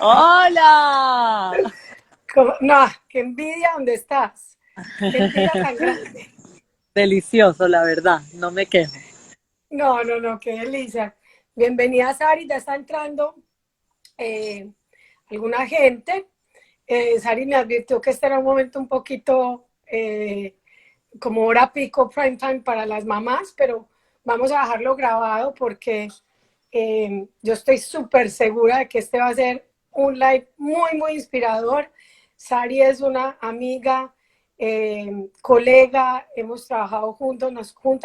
Hola. No, qué envidia donde estás. Qué envidia tan grande. Delicioso, la verdad, no me quejo. No, qué delicia. Bienvenida, Sari. Ya está entrando eh, alguna gente. Sari me advirtió que este era un momento un poquito como hora pico prime time para las mamás, pero vamos a dejarlo grabado porque yo estoy súper segura de que este va a ser un live muy inspirador. Sari es una amiga, colega, hemos trabajado juntas,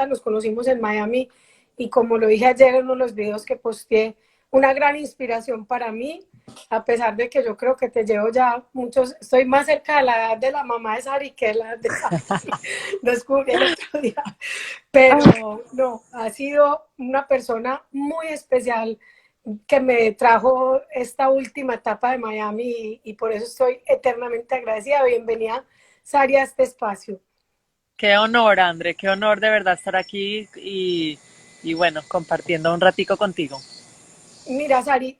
nos conocimos en Miami y como lo dije ayer en uno de los videos que posteé, una gran inspiración para mí, a pesar de que yo creo que te llevo ya muchos, estoy más cerca de la edad de la mamá de Sari que de la edad de Sari, descubrí el otro día, pero no, ha sido una persona muy especial que me trajo esta última etapa de Miami y por eso estoy eternamente agradecida. Bienvenida, Sari, a este espacio. Qué honor, André, qué honor de verdad estar aquí y bueno, compartiendo un ratico contigo. Mira, Sari,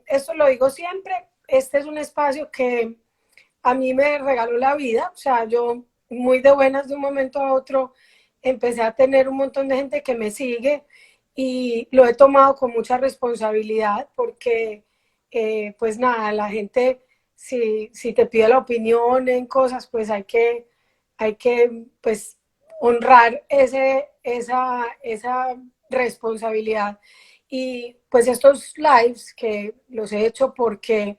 esto lo digo siempre, este es un espacio que a mí me regaló la vida, o sea, yo muy de buenas de un momento a otro empecé a tener un montón de gente que me sigue y lo he tomado con mucha responsabilidad porque, pues nada, la gente, si te pide la opinión en cosas, pues hay que pues, honrar esa responsabilidad. Y pues estos lives que los he hecho porque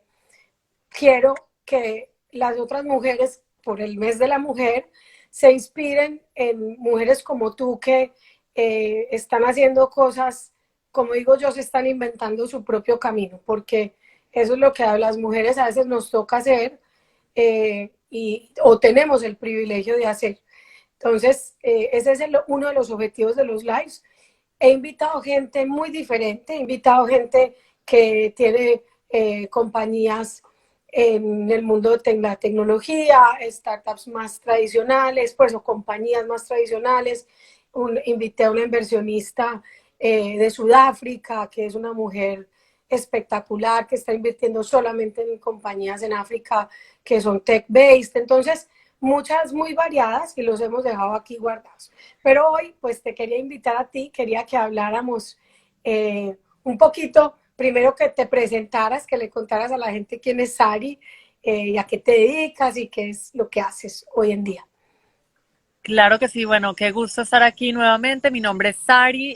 quiero que las otras mujeres, por el mes de la mujer, se inspiren en mujeres como tú que están haciendo cosas, como digo yo, se están inventando su propio camino, porque eso es lo que a las mujeres a veces nos toca hacer o tenemos el privilegio de hacer. Entonces, ese es uno de los objetivos de los lives. He invitado gente muy diferente, he invitado gente que tiene compañías en el mundo de la tecnología, startups más tradicionales, pues, o compañías más tradicionales. Invité a una inversionista de Sudáfrica, que es una mujer espectacular, que está invirtiendo solamente en compañías en África que son tech-based. Entonces, muchas muy variadas y los hemos dejado aquí guardados. Pero hoy, pues te quería invitar a ti, quería que habláramos un poquito, primero que te presentaras, que le contaras a la gente quién es Sari y a qué te dedicas y qué es lo que haces hoy en día. Claro que sí, bueno, qué gusto estar aquí nuevamente. Mi nombre es Sari,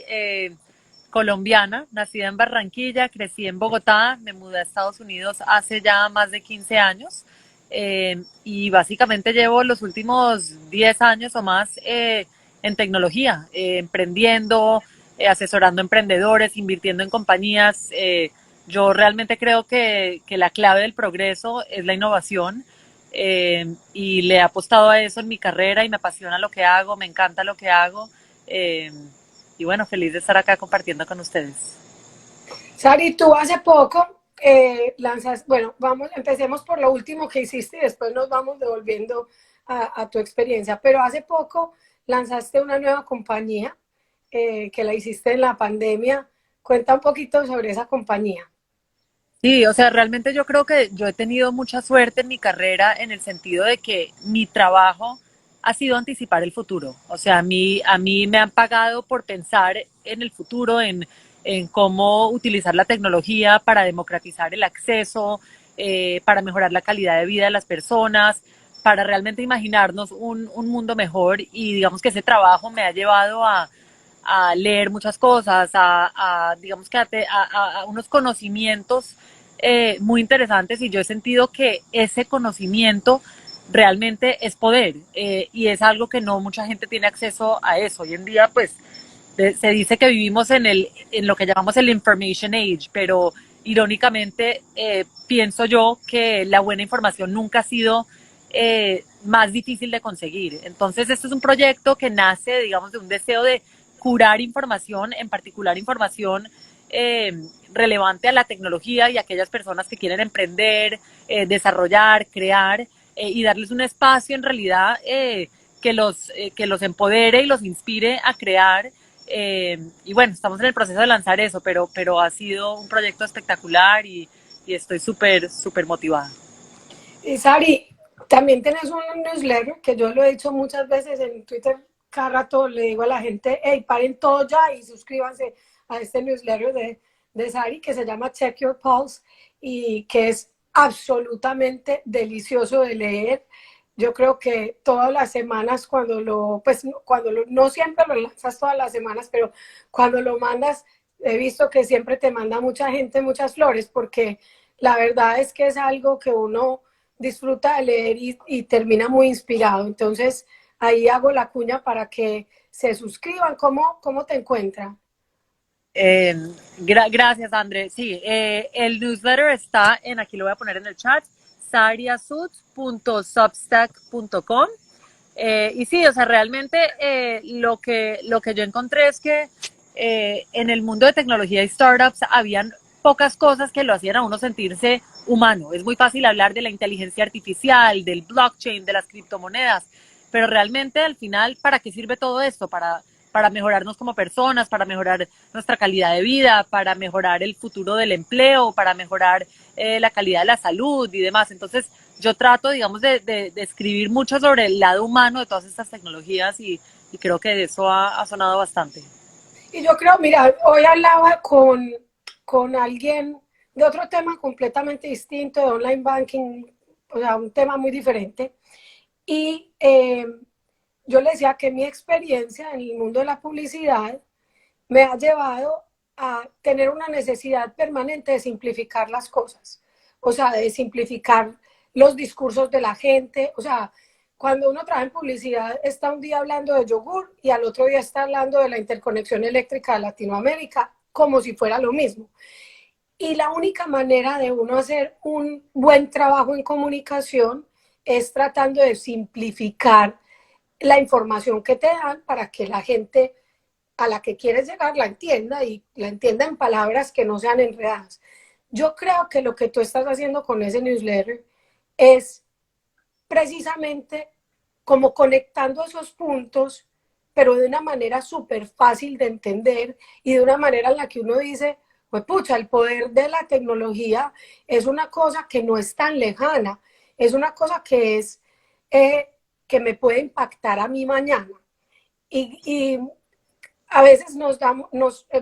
colombiana, nacida en Barranquilla, crecí en Bogotá, me mudé a Estados Unidos hace ya más de 15 años y básicamente llevo los últimos 10 años o más en tecnología, emprendiendo, asesorando emprendedores, invirtiendo en compañías. Yo realmente creo que la clave del progreso es la innovación y le he apostado a eso en mi carrera y me apasiona lo que hago, me encanta lo que hago. Eh, y bueno, feliz de estar acá compartiendo con ustedes. Sari, tú hace poco lanzas, bueno, vamos, empecemos por lo último que hiciste y después nos vamos devolviendo a tu experiencia, pero hace poco lanzaste una nueva compañía que la hiciste en la pandemia. Cuenta un poquito sobre esa compañía. Sí, o sea, realmente yo creo que yo he tenido mucha suerte en mi carrera en el sentido de que mi trabajo ha sido anticipar el futuro. O sea, a mí me han pagado por pensar en el futuro, en cómo utilizar la tecnología para democratizar el acceso, para mejorar la calidad de vida de las personas, para realmente imaginarnos un mundo mejor. Y digamos que ese trabajo me ha llevado a leer muchas cosas, digamos que a unos conocimientos muy interesantes y yo he sentido que ese conocimiento realmente es poder y es algo que no mucha gente tiene acceso a eso. Hoy en día, pues, se dice que vivimos en lo que llamamos el information age, pero irónicamente pienso yo que la buena información nunca ha sido más difícil de conseguir. Entonces, este es un proyecto que nace, digamos, de un deseo de curar información, en particular información eh, relevante a la tecnología y a aquellas personas que quieren emprender, desarrollar, crear y darles un espacio en realidad que los empodere y los inspire a crear. Y bueno, estamos en el proceso de lanzar eso, pero ha sido un proyecto espectacular y estoy súper, súper motivada. Y Sari, también tienes un newsletter que yo lo he dicho muchas veces en Twitter, cada rato le digo a la gente, hey, paren todo ya y suscríbanse a este newsletter de Sari que se llama Check Your Pulse y que es absolutamente delicioso de leer. Yo creo que todas las semanas no siempre lo lanzas todas las semanas, pero cuando lo mandas, he visto que siempre te manda mucha gente muchas flores, porque la verdad es que es algo que uno disfruta de leer y termina muy inspirado. Entonces, ahí hago la cuña para que se suscriban. ¿Cómo te encuentran? Gracias, André. Sí, el newsletter está aquí lo voy a poner en el chat, sariasud.substack.com. Y sí, o sea, realmente lo que yo encontré es que en el mundo de tecnología y startups habían pocas cosas que lo hacían a uno sentirse humano. Es muy fácil hablar de la inteligencia artificial, del blockchain, de las criptomonedas, pero realmente al final, ¿para qué sirve todo esto? Para mejorarnos como personas, para mejorar nuestra calidad de vida, para mejorar el futuro del empleo, para mejorar la calidad de la salud y demás. Entonces, yo trato, digamos, de escribir mucho sobre el lado humano de todas estas tecnologías y creo que eso ha sonado bastante. Y yo creo, mira, hoy hablaba con alguien de otro tema completamente distinto, de online banking, o sea, un tema muy diferente. Y yo le decía que mi experiencia en el mundo de la publicidad me ha llevado a tener una necesidad permanente de simplificar las cosas, o sea, de simplificar los discursos de la gente, o sea, cuando uno trabaja en publicidad está un día hablando de yogur y al otro día está hablando de la interconexión eléctrica de Latinoamérica como si fuera lo mismo. Y la única manera de uno hacer un buen trabajo en comunicación es tratando de simplificar la información que te dan para que la gente a la que quieres llegar la entienda y la entienda en palabras que no sean enredadas. Yo creo que lo que tú estás haciendo con ese newsletter es precisamente como conectando esos puntos, pero de una manera súper fácil de entender y de una manera en la que uno dice, pues pucha, el poder de la tecnología es una cosa que no es tan lejana, es una cosa que es que me puede impactar a mí mañana. Y a veces nos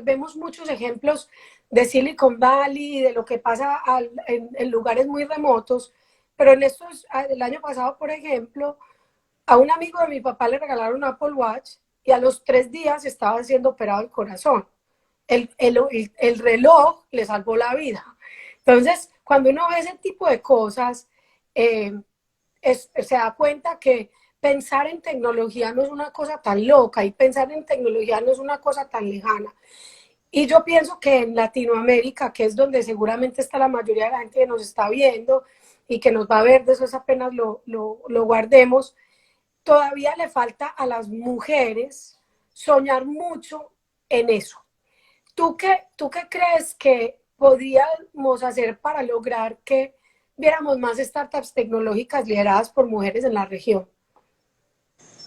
vemos muchos ejemplos de Silicon Valley y de lo que pasa en lugares muy remotos, pero el año pasado, por ejemplo, a un amigo de mi papá le regalaron un Apple Watch y a los 3 días estaba siendo operado el corazón. El reloj le salvó la vida. Entonces, cuando uno ve ese tipo de cosas, eh, se da cuenta que pensar en tecnología no es una cosa tan loca y pensar en tecnología no es una cosa tan lejana. Y yo pienso que en Latinoamérica, que es donde seguramente está la mayoría de la gente que nos está viendo y que nos va a ver, de eso es apenas lo guardemos, todavía le falta a las mujeres soñar mucho en eso. ¿Tú qué crees que podríamos hacer para lograr que viéramos más startups tecnológicas lideradas por mujeres en la región?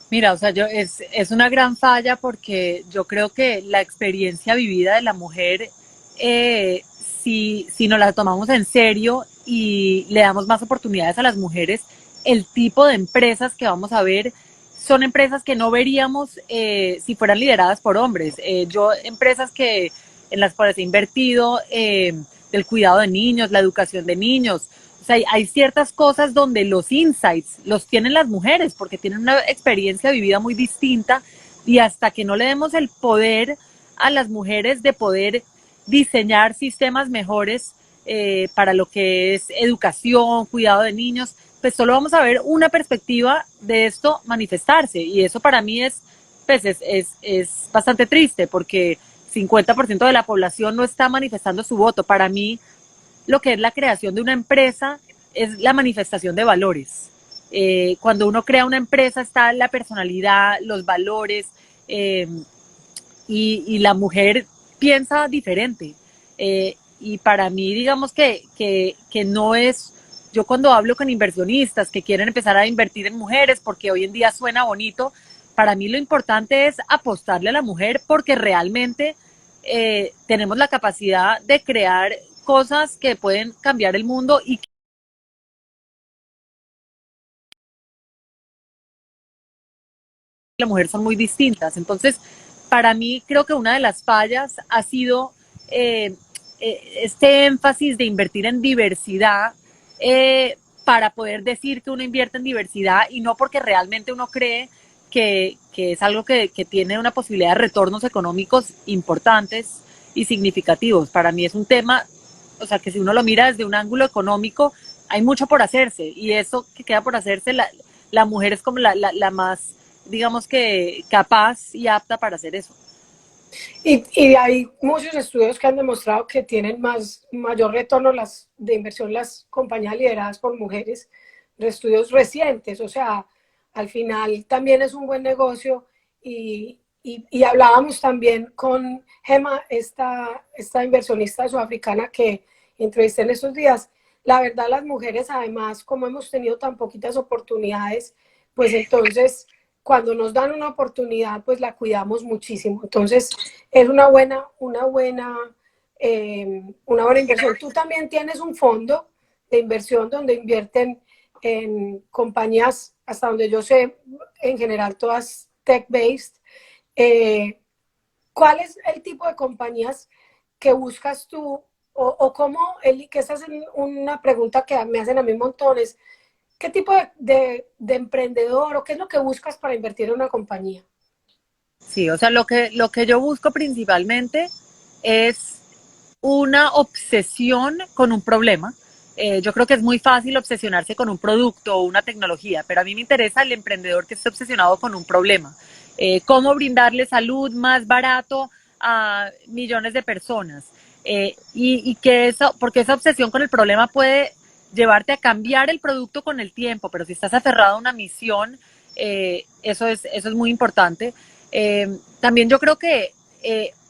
Mira, o sea, es una gran falla porque yo creo que la experiencia vivida de la mujer, si nos la tomamos en serio y le damos más oportunidades a las mujeres, el tipo de empresas que vamos a ver son empresas que no veríamos si fueran lideradas por hombres. Yo, empresas en las cuales he invertido, del cuidado de niños, la educación de niños, o sea, hay ciertas cosas donde los insights los tienen las mujeres porque tienen una experiencia vivida muy distinta y hasta que no le demos el poder a las mujeres de poder diseñar sistemas mejores para lo que es educación, cuidado de niños, pues solo vamos a ver una perspectiva de esto manifestarse y eso para mí es bastante triste porque 50% de la población no está manifestando su voto. Para mí, lo que es la creación de una empresa es la manifestación de valores. Cuando uno crea una empresa está la personalidad, los valores y la mujer piensa diferente. Y para mí, digamos que no es, yo cuando hablo con inversionistas que quieren empezar a invertir en mujeres porque hoy en día suena bonito, para mí lo importante es apostarle a la mujer porque realmente tenemos la capacidad de crear cosas que pueden cambiar el mundo y que la mujer son muy distintas. Entonces, para mí creo que una de las fallas ha sido eh, este énfasis de invertir en diversidad para poder decir que uno invierte en diversidad y no porque realmente uno cree que es algo que tiene una posibilidad de retornos económicos importantes y significativos. Para mí es un tema, o sea, que si uno lo mira desde un ángulo económico, hay mucho por hacerse y eso que queda por hacerse, la mujer es como la más, digamos que capaz y apta para hacer eso. Y hay muchos estudios que han demostrado que tienen mayor retorno de inversión las compañías lideradas por mujeres, de estudios recientes, o sea, al final también es un buen negocio y hablábamos también con Gemma, esta inversionista sudafricana que entrevisté en estos días. La verdad, las mujeres, además, como hemos tenido tan poquitas oportunidades, pues entonces cuando nos dan una oportunidad, pues la cuidamos muchísimo. Entonces, es una buena inversión. Tú también tienes un fondo de inversión donde invierten en compañías, hasta donde yo sé, en general todas tech-based. ¿Cuál es el tipo de compañías que buscas tú? O cómo, que esta es una pregunta que me hacen a mí montones. ¿Qué tipo de emprendedor o qué es lo que buscas para invertir en una compañía? Sí, o sea, lo que yo busco principalmente es una obsesión con un problema. Yo creo que es muy fácil obsesionarse con un producto o una tecnología, pero a mí me interesa el emprendedor que esté obsesionado con un problema. Cómo brindarle salud más barato a millones de personas. Y que eso, porque esa obsesión con el problema puede llevarte a cambiar el producto con el tiempo, pero si estás aferrado a una misión, eso es muy importante. También yo creo que,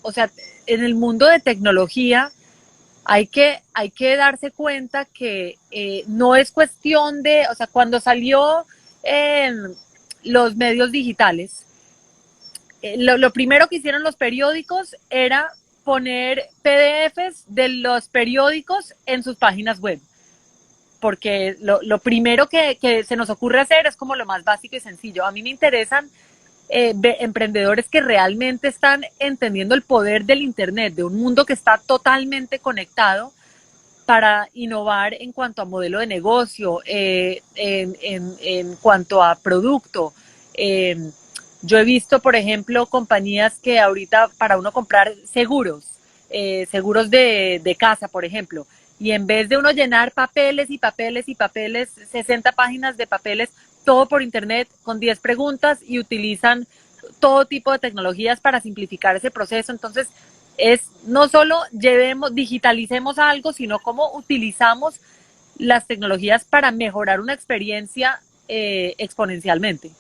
o sea, en el mundo de tecnología hay que darse cuenta que no es cuestión de, o sea, cuando salió eh, los medios digitales, lo primero que hicieron los periódicos era poner PDFs de los periódicos en sus páginas web porque lo primero que se nos ocurre hacer es como lo más básico y sencillo. A mí me interesan emprendedores que realmente están entendiendo el poder del Internet, de un mundo que está totalmente conectado para innovar en cuanto a modelo de negocio, en cuanto a producto. Eh, yo he visto, por ejemplo, compañías que ahorita para uno comprar seguros, seguros de casa, por ejemplo, y en vez de uno llenar papeles y papeles y papeles, 60 páginas de papeles, todo por internet con 10 preguntas y utilizan todo tipo de tecnologías para simplificar ese proceso. Entonces, es no solo llevemos, digitalicemos algo, sino cómo utilizamos las tecnologías para mejorar una experiencia exponencialmente.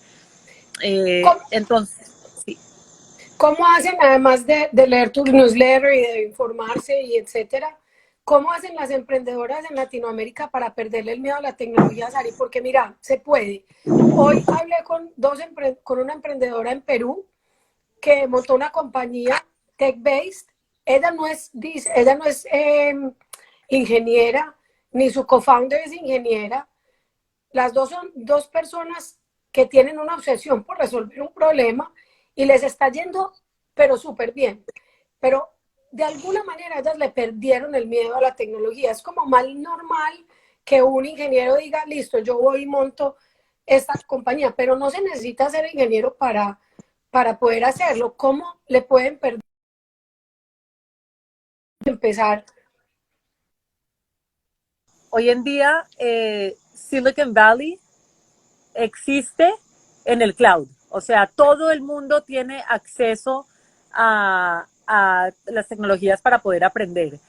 ¿Cómo, Entonces, sí. cómo hacen, además de leer tu newsletter y de informarse y etcétera, cómo hacen las emprendedoras en Latinoamérica para perderle el miedo a la tecnología, Sari? Porque mira, se puede. Hoy hablé con una emprendedora en Perú que montó una compañía tech-based. Ella no es ingeniera, ni su co-founder es ingeniera. Las dos son dos personas que tienen una obsesión por resolver un problema y les está yendo, pero súper bien. Pero de alguna manera ellas le perdieron el miedo a la tecnología. Es como mal normal que un ingeniero diga, listo, yo voy y monto esta compañía, pero no se necesita ser ingeniero para poder hacerlo. ¿Cómo le pueden perder empezar? Hoy en día, Silicon Valley existe en el cloud. O sea, todo el mundo tiene acceso a las tecnologías para poder aprender.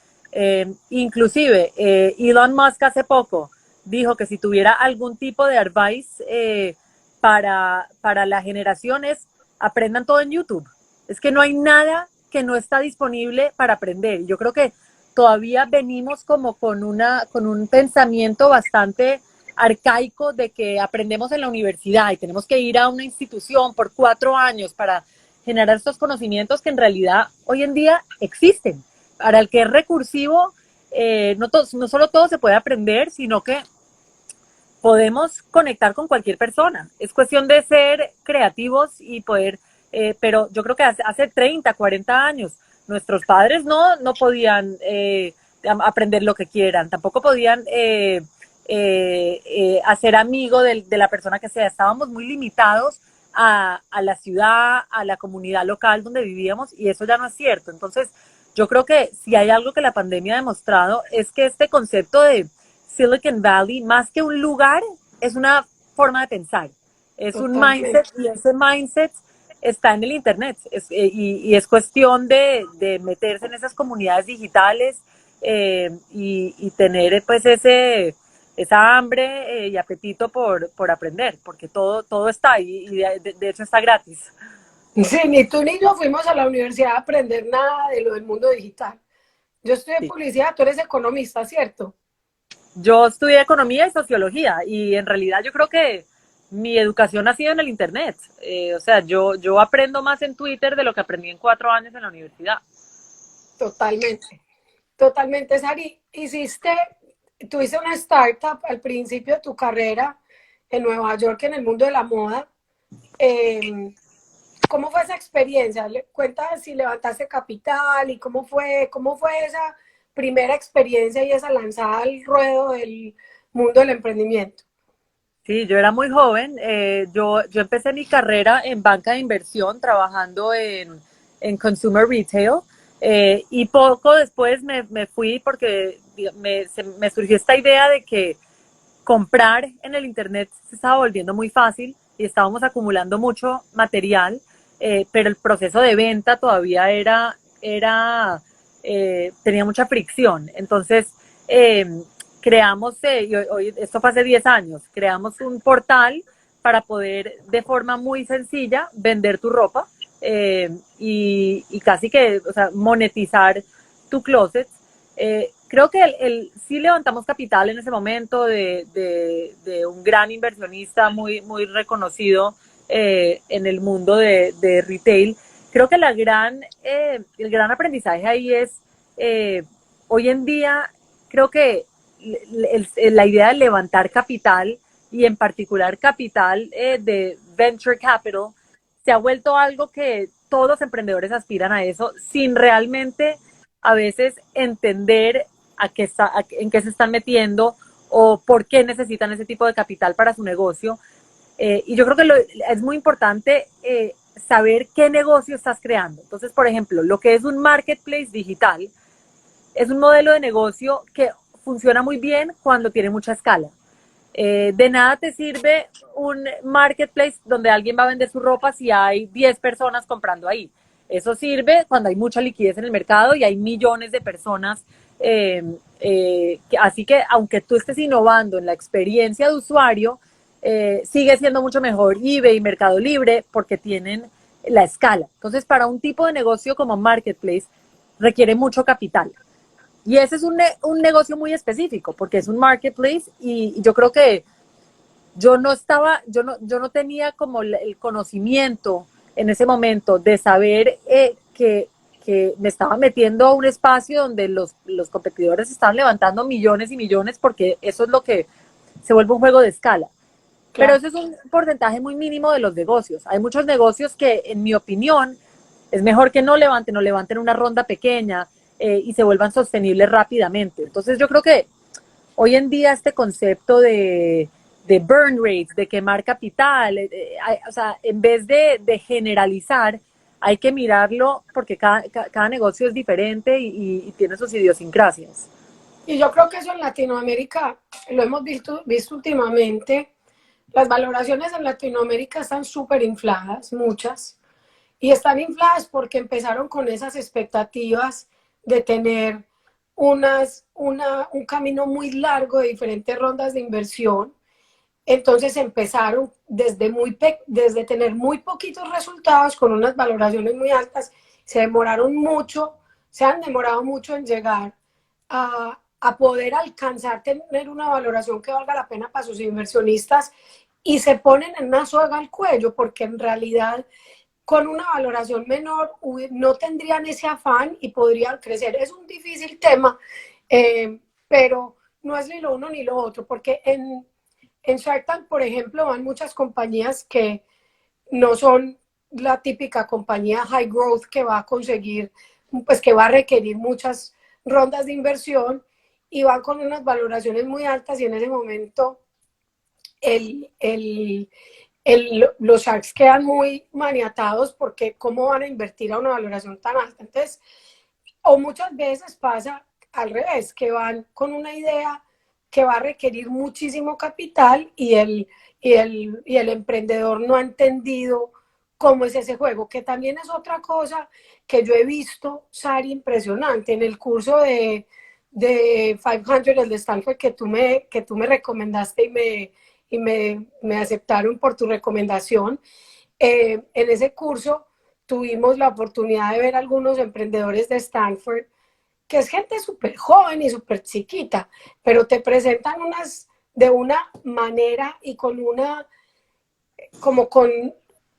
Inclusive, Elon Musk hace poco dijo que si tuviera algún tipo de advice para las generaciones, aprendan todo en YouTube. Es que no hay nada que no está disponible para aprender. Yo creo que todavía venimos como con un pensamiento bastante arcaico de que aprendemos en la universidad y tenemos que ir a una institución por 4 años para generar estos conocimientos que en realidad hoy en día existen. Para el que es recursivo, no solo todo se puede aprender, sino que podemos conectar con cualquier persona. Es cuestión de ser creativos y poder, pero yo creo que hace 30, 40 años nuestros padres no podían aprender lo que quieran, tampoco podían hacer amigo de la persona que sea. Estábamos muy limitados a la ciudad, a la comunidad local donde vivíamos, y eso ya no es cierto. Entonces, yo creo que si hay algo que la pandemia ha demostrado es que este concepto de Silicon Valley, más que un lugar, es una forma de pensar, es un mindset, Totalmente. y ese mindset está en el Internet, y es cuestión de meterse en esas comunidades digitales, y tener pues esa hambre y apetito por aprender, porque todo está ahí, y de hecho está gratis. Sí, ni tú ni yo fuimos a la universidad a aprender nada de lo del mundo digital. Yo estudié Sí. publicidad, tú eres economista, ¿cierto? Yo estudié economía y sociología, y en realidad yo creo que mi educación ha sido en el Internet. O sea, yo aprendo más en Twitter de lo que aprendí en 4 años en la universidad. Totalmente, totalmente, Sari. Tuviste una startup al principio de tu carrera en Nueva York, en el mundo de la moda. Eh, ¿Cómo fue esa experiencia? Cuenta si levantaste capital y cómo fue esa primera experiencia y esa lanzada al ruedo del mundo del emprendimiento. Sí, yo era muy joven. Yo empecé mi carrera en banca de inversión, trabajando en consumer retail. Y poco después me fui porque me surgió esta idea de que comprar en el Internet se estaba volviendo muy fácil y estábamos acumulando mucho material, pero el proceso de venta todavía tenía mucha fricción. Entonces, eh, creamos, esto fue hace 10 años, creamos un portal para poder de forma muy sencilla vender tu ropa, y casi que, o sea, monetizar tu closet. Creo que sí levantamos capital en ese momento de un gran inversionista muy reconocido en el mundo de retail. Creo que el gran aprendizaje ahí es, hoy en día, creo que la idea de levantar capital, y en particular capital de venture capital, se ha vuelto algo que todos los emprendedores aspiran a eso, sin realmente a veces entender en qué se están metiendo o por qué necesitan ese tipo de capital para su negocio. Y yo creo que es muy importante saber qué negocio estás creando. Entonces, por ejemplo, lo que es un marketplace digital es un modelo de negocio que funciona muy bien cuando tiene mucha escala. De nada te sirve un marketplace donde alguien va a vender su ropa si hay 10 personas comprando ahí. Eso sirve cuando hay mucha liquidez en el mercado y hay millones de personas. Así que aunque tú estés innovando en la experiencia de usuario, sigue siendo mucho mejor eBay y Mercado Libre porque tienen la escala. Entonces, para un tipo de negocio como marketplace requiere mucho capital. Y ese es un negocio muy específico, porque es un marketplace, y yo creo que yo no tenía como el conocimiento en ese momento de saber que me estaba metiendo a un espacio donde los competidores estaban levantando millones y millones, porque eso es lo que se vuelve un juego de escala. Pero Claro. eso es un porcentaje muy mínimo de los negocios. Hay muchos negocios que, en mi opinión, es mejor que no levanten una ronda pequeña, y se vuelvan sostenibles rápidamente. Entonces yo creo que hoy en día este concepto de burn rates, de quemar capital, o sea, en vez de generalizar, hay que mirarlo porque cada negocio es diferente y tiene sus idiosincrasias. Y yo creo que eso en Latinoamérica lo hemos visto últimamente. Las valoraciones en Latinoamérica están súper infladas, muchas, y están infladas porque empezaron con esas expectativas de tener un camino muy largo de diferentes rondas de inversión. Entonces empezaron desde tener muy poquitos resultados con unas valoraciones muy altas, se han demorado mucho en llegar a poder alcanzar tener una valoración que valga la pena para sus inversionistas, y se ponen en una soga al cuello porque en realidad con una valoración menor no tendrían ese afán y podrían crecer. Es un difícil tema Pero no es ni lo uno ni lo otro, porque en Shark Tank, por ejemplo, van muchas compañías que no son la típica compañía high growth que va a conseguir, pues que va a requerir muchas rondas de inversión y van con unas valoraciones muy altas y en ese momento el, el, los Sharks quedan muy maniatados porque cómo van a invertir a una valoración tan alta. Entonces, o muchas veces pasa al revés, que van con una idea que va a requerir muchísimo capital y el emprendedor no ha entendido cómo es ese juego, que también es otra cosa que yo he visto, Sari, impresionante, en el curso de 500, el de Stanford, que tú me recomendaste me aceptaron por tu recomendación. En ese curso tuvimos la oportunidad de ver algunos emprendedores de Stanford, que es gente súper joven y súper chiquita, pero te presentan unas de una manera y con una, como con,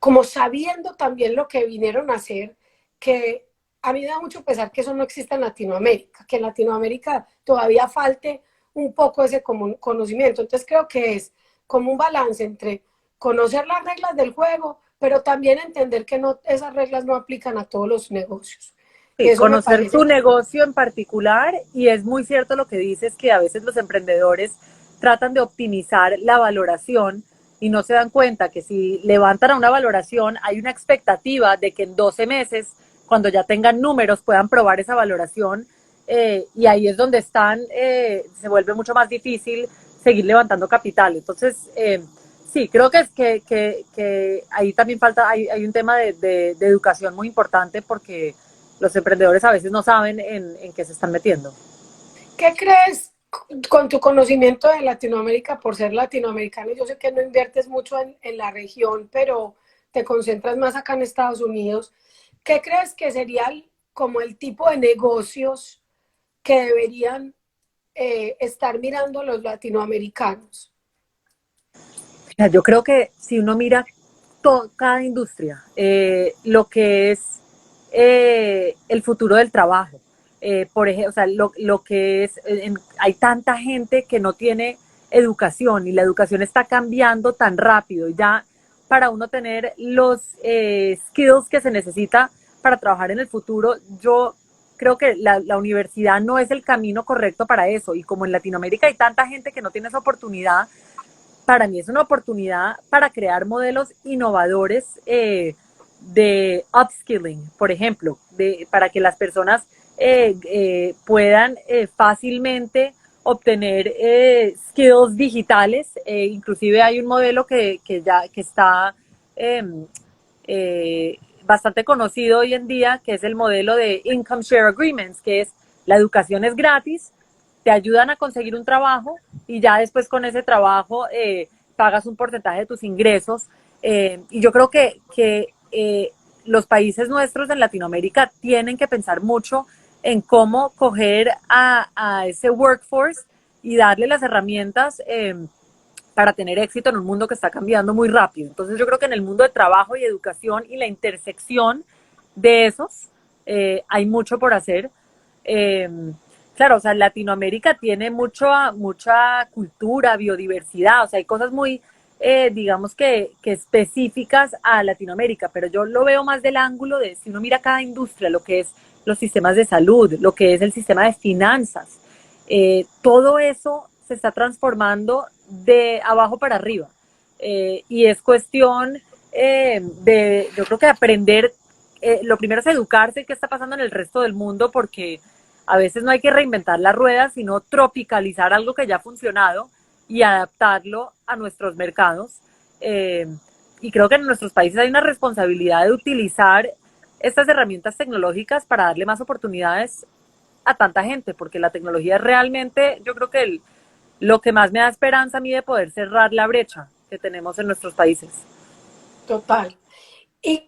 como sabiendo también lo que vinieron a hacer, que a mí me da mucho pesar que eso no exista en Latinoamérica, que en Latinoamérica todavía falte un poco ese conocimiento. Entonces creo que es como un balance entre conocer las reglas del juego, pero también entender que no, esas reglas no aplican a todos los negocios. Y Sí, eso me conocer parece. tu negocio en particular y es muy cierto lo que dices que a veces los emprendedores tratan de optimizar la valoración y no se dan cuenta que si levantan a una valoración hay una expectativa de que en 12 meses, cuando ya tengan números, puedan probar esa valoración y ahí es donde se vuelve mucho más difícil seguir levantando capital. Entonces, sí, creo que que ahí también hay un tema de educación muy importante porque los emprendedores a veces no saben en qué se están metiendo. ¿Qué crees con tu conocimiento de Latinoamérica por ser latinoamericano? Yo sé que no inviertes mucho en la región, pero te concentras más acá en Estados Unidos. ¿Qué crees que sería como el tipo de negocios que deberían estar mirando los latinoamericanos? Yo creo que si uno mira cada industria, lo que es el futuro del trabajo, por ejemplo, o sea, lo que es, hay tanta gente que no tiene educación y la educación está cambiando tan rápido. Ya para uno tener los skills que se necesita para trabajar en el futuro, yo creo que la universidad no es el camino correcto para eso. Y como en Latinoamérica hay tanta gente que no tiene esa oportunidad, para mí es una oportunidad para crear modelos innovadores de upskilling, por ejemplo, para que las personas puedan fácilmente obtener skills digitales. Inclusive hay un modelo que está eh, bastante conocido hoy en día, que es el modelo de Income Share Agreements, que es la educación es gratis, te ayudan a conseguir un trabajo y ya después con ese trabajo pagas un porcentaje de tus ingresos. Y yo creo que los países nuestros en Latinoamérica tienen que pensar mucho en cómo coger a ese workforce y darle las herramientas para tener éxito en un mundo que está cambiando muy rápido. Entonces yo creo que en el mundo de trabajo y educación y la intersección de esos hay mucho por hacer. Eh, claro, o sea, Latinoamérica tiene mucha cultura, biodiversidad, o sea, hay cosas muy, digamos que específicas a Latinoamérica, pero yo lo veo más del ángulo de si uno mira cada industria, lo que es los sistemas de salud, lo que es el sistema de finanzas, todo eso se está transformando de abajo para arriba. Y es cuestión yo creo que aprender, lo primero es educarse en qué está pasando en el resto del mundo, porque a veces no hay que reinventar la rueda, sino tropicalizar algo que ya ha funcionado y adaptarlo a nuestros mercados. Eh, y creo que en nuestros países hay una responsabilidad de utilizar estas herramientas tecnológicas para darle más oportunidades a tanta gente, porque la tecnología es realmente, yo creo que lo que más me da esperanza a mí de poder cerrar la brecha que tenemos en nuestros países. Total. Y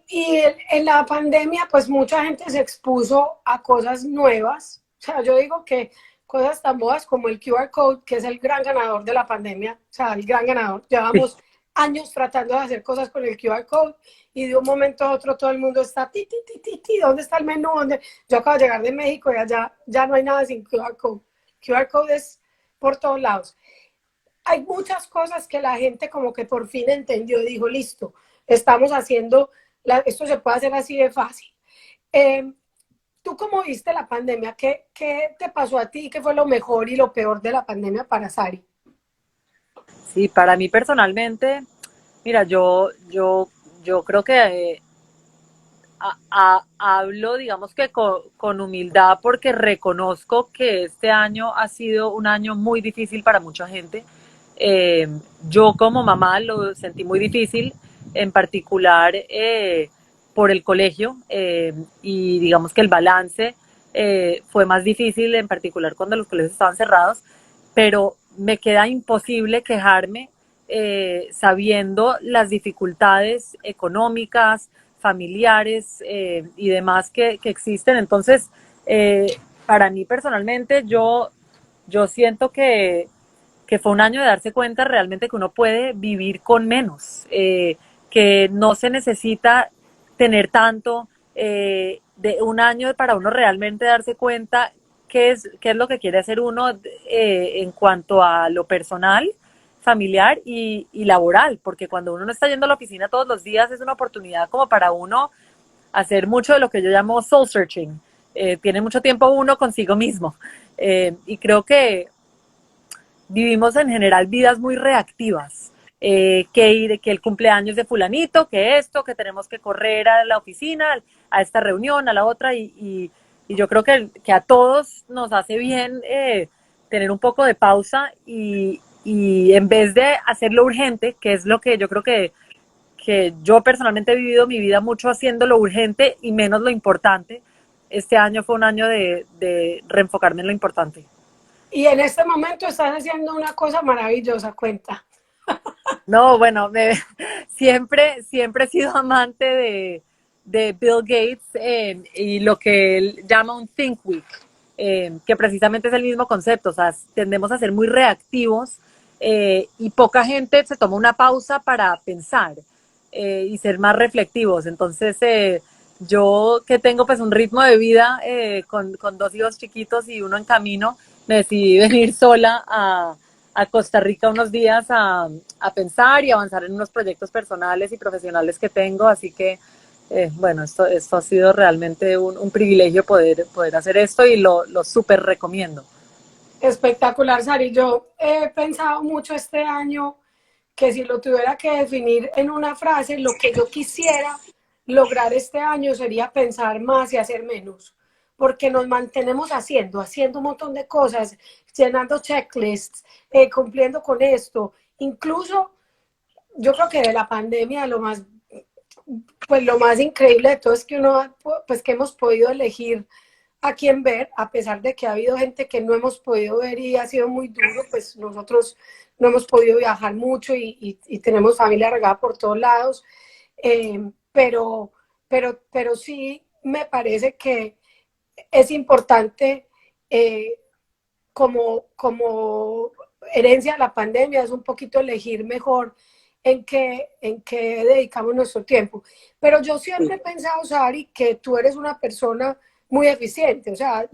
en la pandemia, pues mucha gente se expuso a cosas nuevas. O sea, yo digo que cosas tan boas como el QR Code, que es el gran ganador de la pandemia, o sea, el gran ganador. Sí. Llevamos años tratando de hacer cosas con el QR Code y de un momento a otro todo el mundo está, ¿dónde está el menú? ¿Dónde? Yo acabo de llegar de México y allá ya no hay nada sin QR Code. QR codes por todos lados. Hay muchas cosas que la gente como que por fin entendió, dijo, listo, estamos haciendo, esto se puede hacer así de fácil. ¿Tú cómo viste la pandemia? ¿Qué te pasó a ti? ¿Qué fue lo mejor y lo peor de la pandemia para Sari? Sí, para mí personalmente, mira, yo creo que hablo, digamos que con humildad porque reconozco que este año ha sido un año muy difícil para mucha gente. Eh, yo como mamá lo sentí muy difícil, en particular por el colegio y digamos que el balance fue más difícil, en particular cuando los colegios estaban cerrados, pero me queda imposible quejarme sabiendo las dificultades económicas, familiares y demás que existen. Entonces, para mí personalmente, yo siento que fue un año de darse cuenta realmente que uno puede vivir con menos, que no se necesita tener tanto, de un año para uno realmente darse cuenta qué es lo que quiere hacer uno en cuanto a lo personal, familiar y laboral, porque cuando uno no está yendo a la oficina todos los días es una oportunidad como para uno hacer mucho de lo que yo llamo soul searching. Tiene mucho tiempo uno consigo mismo. Y creo que vivimos en general vidas muy reactivas. Que el cumpleaños de fulanito, que esto, que tenemos que correr a la oficina, a esta reunión, a la otra, y yo creo que a todos nos hace bien tener un poco de pausa y en vez de hacerlo urgente, que es lo que yo creo que yo personalmente he vivido mi vida mucho haciendo lo urgente y menos lo importante, este año fue un año de reenfocarme en lo importante. Y en este momento estás haciendo una cosa maravillosa, cuenta. No, bueno, siempre he sido amante de Bill Gates y lo que él llama un Think Week, que precisamente es el mismo concepto, o sea, tendemos a ser muy reactivos y poca gente se toma una pausa para pensar y ser más reflectivos. Entonces, yo que tengo pues un ritmo de vida con dos hijos chiquitos y uno en camino, me decidí venir sola a Costa Rica unos días a pensar y avanzar en unos proyectos personales y profesionales que tengo, así que bueno, esto ha sido realmente un privilegio poder hacer esto y lo súper recomiendo. Espectacular, Sari. Yo he pensado mucho este año que si lo tuviera que definir en una frase, lo que yo quisiera lograr este año sería pensar más y hacer menos, porque nos mantenemos haciendo un montón de cosas, llenando checklists, cumpliendo con esto. Incluso yo creo que de la pandemia pues lo más increíble de todo es que uno, pues que hemos podido elegir a quién ver, a pesar de que ha habido gente que no hemos podido ver y ha sido muy duro, pues nosotros no hemos podido viajar mucho y tenemos familia regada por todos lados, eh, pero, pero sí me parece que es importante como herencia de la pandemia, es un poquito elegir mejor en qué dedicamos nuestro tiempo. Pero yo siempre he pensado, Sari, que tú eres una persona muy eficiente. O sea,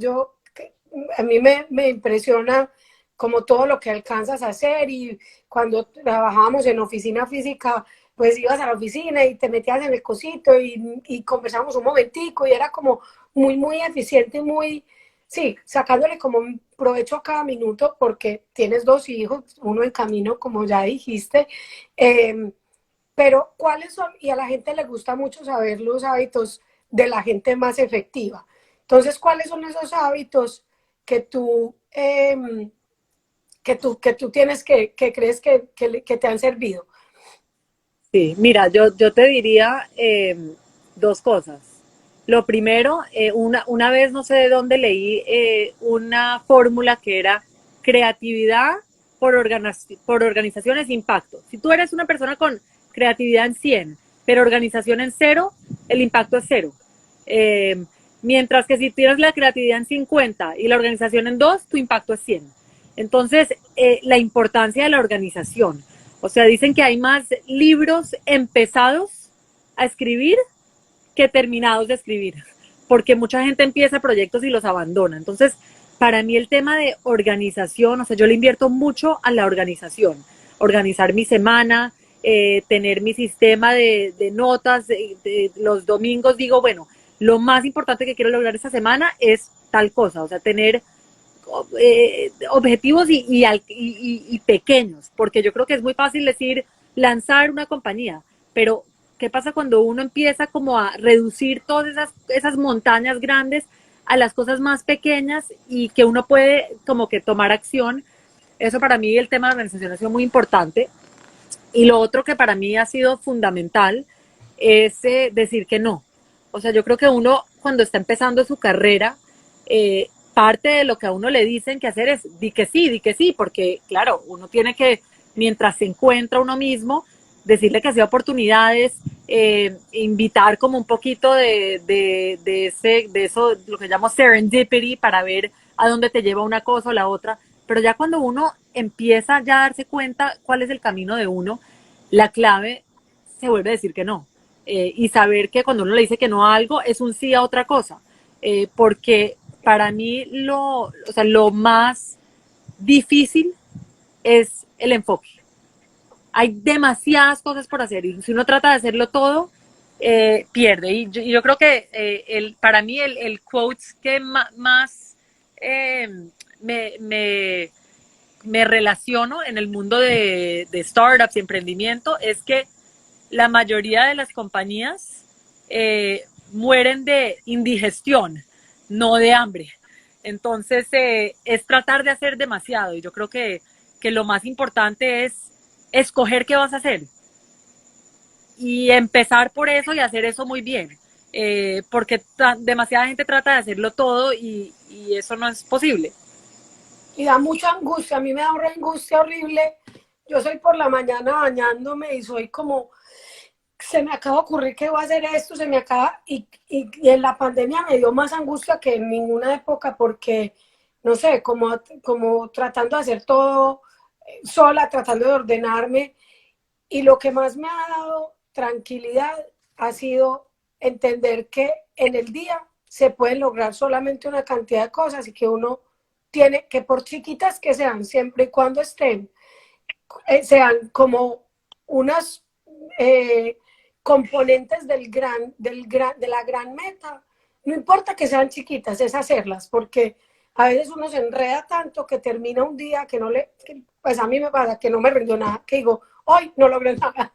a mí me impresiona como todo lo que alcanzas a hacer y cuando trabajábamos en oficina física, pues ibas a la oficina y te metías en el cosito y conversamos un momentico y era como muy eficiente, muy, sí, sacándole como un provecho a cada minuto porque tienes dos hijos, uno en camino, como ya dijiste. Eh, pero, ¿cuáles son? Y a la gente le gusta mucho saber los hábitos de la gente más efectiva. Entonces, ¿cuáles son esos hábitos que tú tienes que crees que te han servido? Sí, mira, yo te diría dos cosas. Lo primero, una vez no sé de dónde leí una fórmula que era creatividad por organizaciones impacto. Si tú eres una persona con creatividad en 100, pero organización en cero, el impacto es cero. Eh, Mientras que si tienes la creatividad en 50 y la organización en 2, tu impacto es 100. Entonces, la importancia de la organización. O sea, dicen que hay más libros empezados a escribir que terminados de escribir, porque mucha gente empieza proyectos y los abandona. Entonces, para mí el tema de organización, o sea, yo le invierto mucho a la organización, organizar mi semana, tener mi sistema de notas, de los domingos digo, bueno, lo más importante que quiero lograr esta semana es tal cosa, o sea, tener objetivos y pequeños, porque yo creo que es muy fácil decir lanzar una compañía, pero ¿qué pasa cuando uno empieza como a reducir todas esas montañas grandes a las cosas más pequeñas y que uno puede como que tomar acción? Eso para mí el tema de organización ha sido muy importante. Y lo otro que para mí ha sido fundamental es decir que no. O sea, yo creo que uno cuando está empezando su carrera, parte de lo que a uno le dicen que hacer es di que sí, porque claro, uno tiene que, mientras se encuentra uno mismo, decirle que sea oportunidades, invitar como un poquito de eso, lo que llamo serendipity, para ver a dónde te lleva una cosa o la otra. Pero ya cuando uno empieza ya a darse cuenta cuál es el camino de uno, la clave se vuelve a decir que no. Y saber que cuando uno le dice que no a algo es un sí a otra cosa. Porque para mí o sea, lo más difícil es el enfoque. Hay demasiadas cosas por hacer y si uno trata de hacerlo todo, pierde. Y yo creo que para mí el quote que más eh, me, me, me relaciono en el mundo de startups y emprendimiento es que la mayoría de las compañías mueren de indigestión, no de hambre. Entonces, es tratar de hacer demasiado. Y yo creo que lo más importante es escoger qué vas a hacer y empezar por eso y hacer eso muy bien. Porque demasiada gente trata de hacerlo todo y eso no es posible. Y da mucha angustia, a mí me da una angustia horrible. Yo soy por la mañana bañándome y soy como, se me acaba de ocurrir que voy a hacer esto, se me acaba, y en la pandemia me dio más angustia que en ninguna época porque, no sé, como tratando de hacer todo sola, tratando de ordenarme, y lo que más me ha dado tranquilidad ha sido entender que en el día se pueden lograr solamente una cantidad de cosas y que uno tiene que, por chiquitas que sean, siempre y cuando estén, sean como unas componentes de la gran meta. No importa que sean chiquitas, es hacerlas, porque a veces uno se enreda tanto que termina un día que no le, pues a mí me pasa que no me rindió nada, que digo, hoy no logré nada.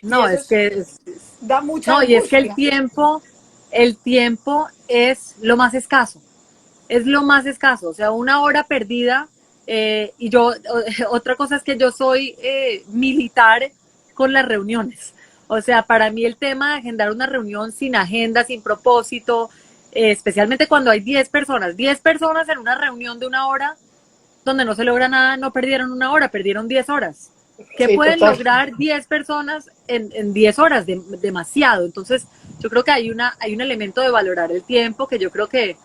Y No, eso es que da mucha no, y es que angustia. el tiempo es lo más escaso. Es lo más escaso, o sea, una hora perdida. Y yo, otra cosa es que yo soy militar con las reuniones. O sea, para mí el tema de agendar una reunión sin agenda, sin propósito, especialmente cuando hay 10 personas en una reunión de una hora donde no se logra nada, no perdieron una hora, perdieron 10 horas. ¿Qué Sí, pueden total. lograr 10 personas en 10 horas? Demasiado. Entonces, yo creo que hay un elemento de valorar el tiempo que yo creo que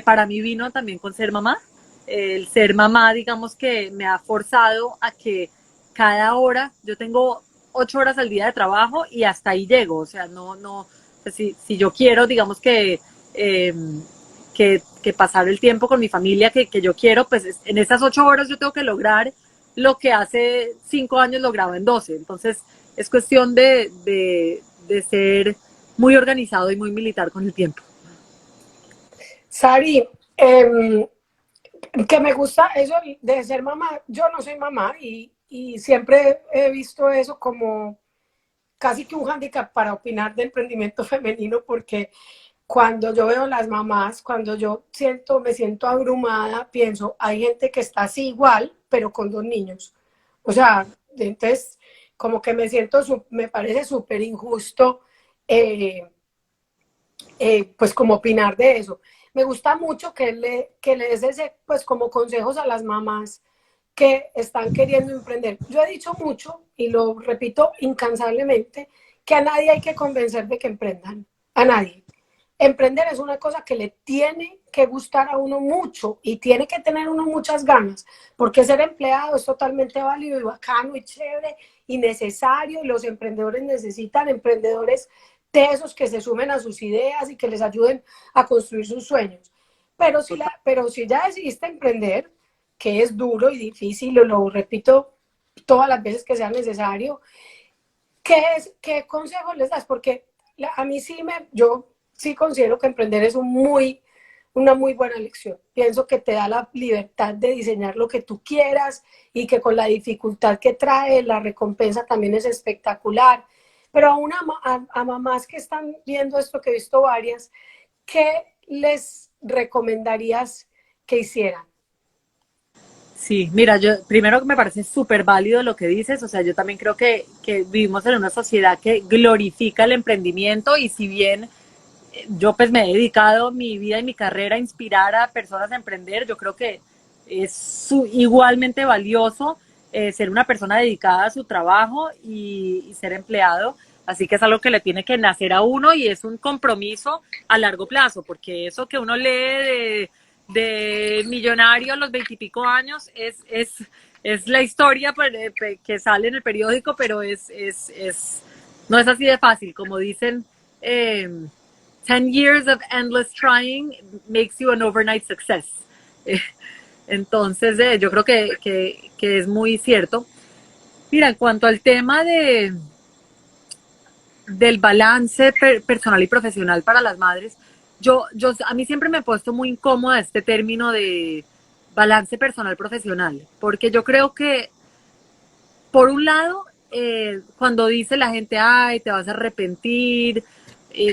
para mí vino también con ser mamá. El ser mamá, digamos que me ha forzado a que cada hora, yo tengo 8 horas al día de trabajo y hasta ahí llego. O sea, no, pues si yo quiero, digamos eh, que pasar el tiempo con mi familia que yo quiero, pues en esas 8 horas yo tengo que lograr lo que hace 5 años lograba en 12. Entonces es cuestión de ser muy organizado y muy militar con el tiempo. Sari, que me gusta eso de ser mamá. Yo no soy mamá y siempre he visto eso como casi que un hándicap para opinar de emprendimiento femenino, porque cuando yo veo las mamás, cuando yo me siento abrumada, pienso, hay gente que está así igual, pero con 2 niños. O sea, entonces, como que me parece súper injusto, eh, pues como opinar de eso. Me gusta mucho que le des ese, pues como consejos a las mamás que están queriendo emprender. Yo he dicho mucho y lo repito incansablemente, que a nadie hay que convencer de que emprendan, a nadie. Emprender es una cosa que le tiene que gustar a uno mucho y tiene que tener uno muchas ganas, porque ser empleado es totalmente válido y bacano y chévere y necesario, y los emprendedores necesitan emprendedores tesos que se sumen a sus ideas y que les ayuden a construir sus sueños. Pero si ya decidiste emprender, que es duro y difícil, lo repito todas las veces que sea necesario, ¿qué consejo les das? Porque a mí yo sí considero que emprender es una muy buena lección. Pienso que te da la libertad de diseñar lo que tú quieras y que con la dificultad que trae, la recompensa también es espectacular. Pero a mamás que están viendo esto, que he visto varias, ¿qué les recomendarías que hicieran? Sí, mira, yo primero me parece súper válido lo que dices, o sea, yo también creo que vivimos en una sociedad que glorifica el emprendimiento y si bien yo pues me he dedicado mi vida y mi carrera a inspirar a personas a emprender, yo creo que es igualmente valioso ser una persona dedicada a su trabajo y ser empleado, así que es algo que le tiene que nacer a uno y es un compromiso a largo plazo, porque eso que uno lee de millonario a los 20 y pico años es la historia que sale en el periódico, pero no es así de fácil, como dicen, 10 years of endless trying makes you an overnight success. Eh, entonces, yo creo que es muy cierto. Mira, en cuanto al tema del balance personal y profesional para las madres, a mí siempre me he puesto muy incómoda este término de balance personal profesional, porque yo creo que, por un lado, cuando dice la gente, ay, te vas a arrepentir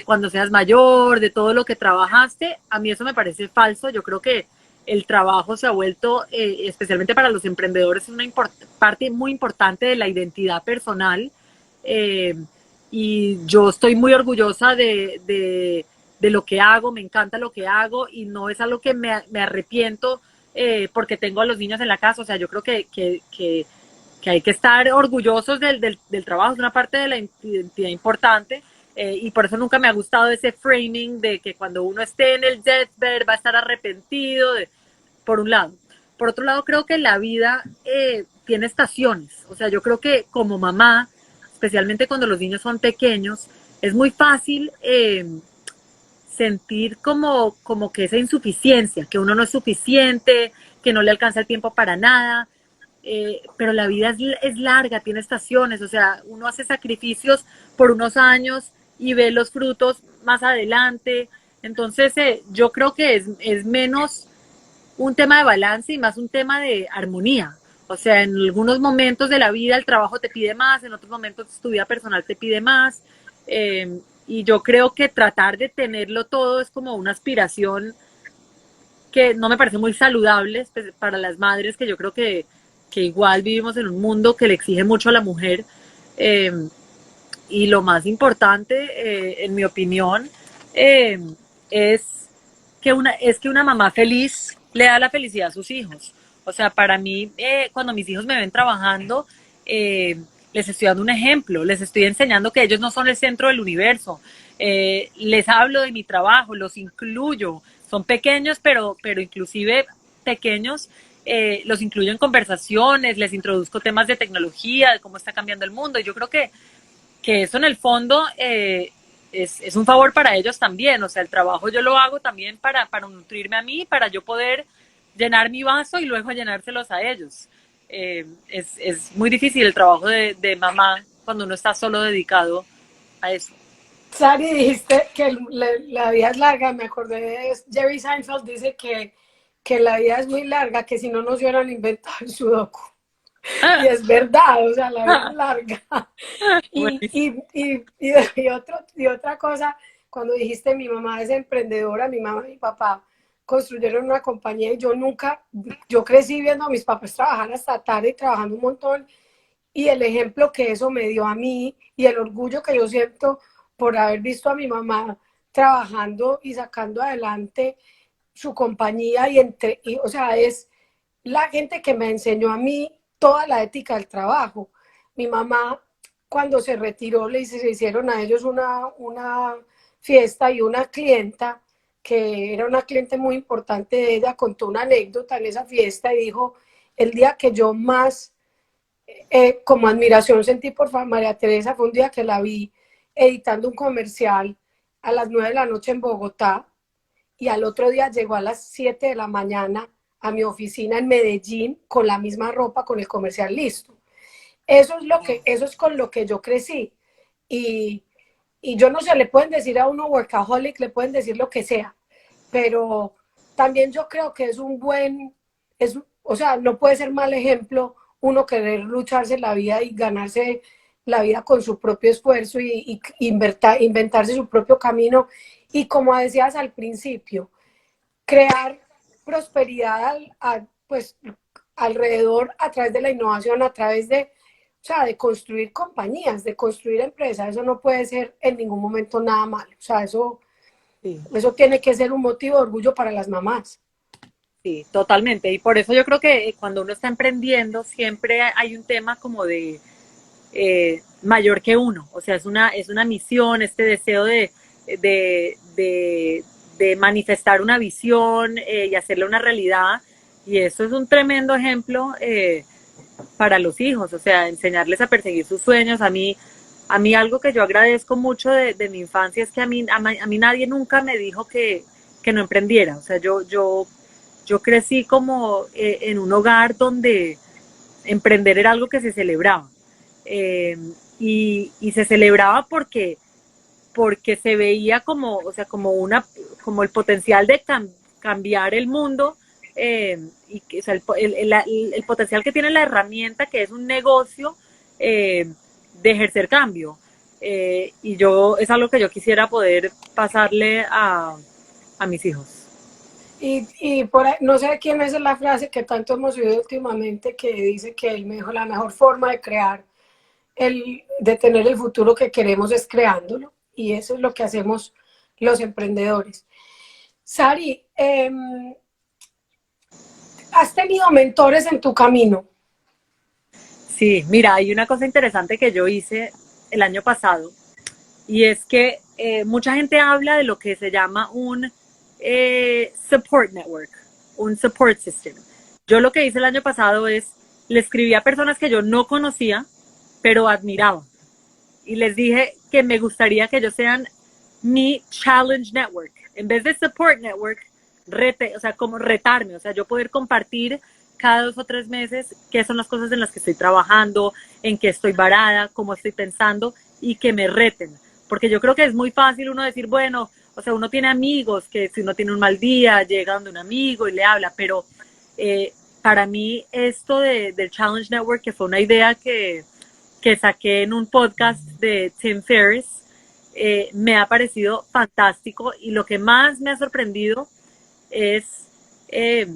cuando seas mayor, de todo lo que trabajaste, a mí eso me parece falso. Yo creo que el trabajo se ha vuelto, especialmente para los emprendedores, una parte muy importante de la identidad personal. Eh, y yo estoy muy orgullosa de lo que hago, me encanta lo que hago y no es algo que me arrepiento porque tengo a los niños en la casa. O sea, yo creo que hay que estar orgullosos del trabajo, es una parte de la identidad importante. Y por eso nunca me ha gustado ese framing de que cuando uno esté en el deathbed va a estar arrepentido, por un lado. Por otro lado, creo que la vida tiene estaciones. O sea, yo creo que como mamá, especialmente cuando los niños son pequeños, es muy fácil sentir como que esa insuficiencia, que uno no es suficiente, que no le alcanza el tiempo para nada. Pero la vida es larga, tiene estaciones, o sea, uno hace sacrificios por unos años y ve los frutos más adelante. Entonces, yo creo que es menos un tema de balance y más un tema de armonía. O sea, en algunos momentos de la vida el trabajo te pide más, en otros momentos tu vida personal te pide más. Y yo creo que tratar de tenerlo todo es como una aspiración que no me parece muy saludable para las madres, que yo creo que igual vivimos en un mundo que le exige mucho a la mujer. Eh, y lo más importante, en mi opinión, eh, es, es que una mamá feliz le da la felicidad a sus hijos. O sea, para mí, cuando mis hijos me ven trabajando, les estoy dando un ejemplo, les estoy enseñando que ellos no son el centro del universo. Les hablo de mi trabajo, los incluyo. Son pequeños, pero inclusive pequeños, los incluyo en conversaciones, les introduzco temas de tecnología, de cómo está cambiando el mundo. Y yo creo que eso en el fondo es un favor para ellos también. O sea, el trabajo yo lo hago también para nutrirme a mí, para yo poder llenar mi vaso y luego llenárselos a ellos. Es muy difícil el trabajo de mamá cuando uno está solo dedicado a eso. Sari, dijiste que la vida es larga, me acordé de Jerry Seinfeld, dice que la vida es muy larga, que si no nos hubieran inventado el sudoku. Y es verdad, o sea, la vida es larga. Bueno, Y otra cosa, cuando dijiste mi mamá es emprendedora, mi mamá y mi papá construyeron una compañía y yo crecí viendo a mis papás trabajar hasta tarde y trabajando un montón y el ejemplo que eso me dio a mí y el orgullo que yo siento por haber visto a mi mamá trabajando y sacando adelante su compañía o sea, es la gente que me enseñó a mí toda la ética del trabajo. Mi mamá, cuando se retiró, se hicieron a ellos una fiesta y una clienta, que era una cliente muy importante de ella, contó una anécdota en esa fiesta y dijo, el día que yo más como admiración sentí por María Teresa fue un día que la vi editando un comercial a las 9 de la noche en Bogotá y al otro día llegó a las 7 de la mañana a mi oficina en Medellín con la misma ropa, con el comercial listo. Eso es con lo que yo crecí. Y, y yo no sé, le pueden decir a uno workaholic, le pueden decir lo que sea, pero también yo creo que es un buen, o sea, no puede ser mal ejemplo uno querer lucharse la vida y ganarse la vida con su propio esfuerzo y inventarse su propio camino. Y como decías al principio, crear prosperidad pues, alrededor a través de la innovación, a través de, o sea, de construir compañías, de construir empresas. Eso no puede ser en ningún momento nada malo. O sea, Sí. eso tiene que ser un motivo de orgullo para las mamás. Sí, totalmente. Y por eso yo creo que cuando uno está emprendiendo siempre hay un tema como de mayor que uno. O sea, es una misión, este deseo de, de, de manifestar una visión y hacerla una realidad. Y eso es un tremendo ejemplo para los hijos, o sea, enseñarles a perseguir sus sueños. A mí algo que yo agradezco mucho de mi infancia es que a mí nadie nunca me dijo que no emprendiera. O sea, yo crecí como en un hogar donde emprender era algo que se celebraba. Eh, y se celebraba porque se veía como, o sea, como el potencial de cambiar el mundo y que, o sea, el potencial que tiene la herramienta que es un negocio de ejercer cambio. Y es algo que yo quisiera poder pasarle a mis hijos. Y por ahí, no sé quién es la frase que tanto hemos oído últimamente que dice que la mejor forma de crear, de tener el futuro que queremos es creándolo. Y eso es lo que hacemos los emprendedores. Sari, ¿has tenido mentores en tu camino? Sí, mira, hay una cosa interesante que yo hice el año pasado y es que mucha gente habla de lo que se llama un support network, un support system. Yo lo que hice el año pasado es, le escribí a personas que yo no conocía, pero admiraba. Y les dije que me gustaría que ellos sean mi challenge network. En vez de support network, o sea, como retarme, o sea, yo poder compartir cada 2 o 3 meses qué son las cosas en las que estoy trabajando, en qué estoy varada, cómo estoy pensando y que me reten. Porque yo creo que es muy fácil uno decir, bueno, o sea, uno tiene amigos que si uno tiene un mal día, llega donde un amigo y le habla, pero eh, para mí esto del Challenge Network, que fue una idea que saqué en un podcast de Tim Ferriss, me ha parecido fantástico y lo que más me ha sorprendido es, eh,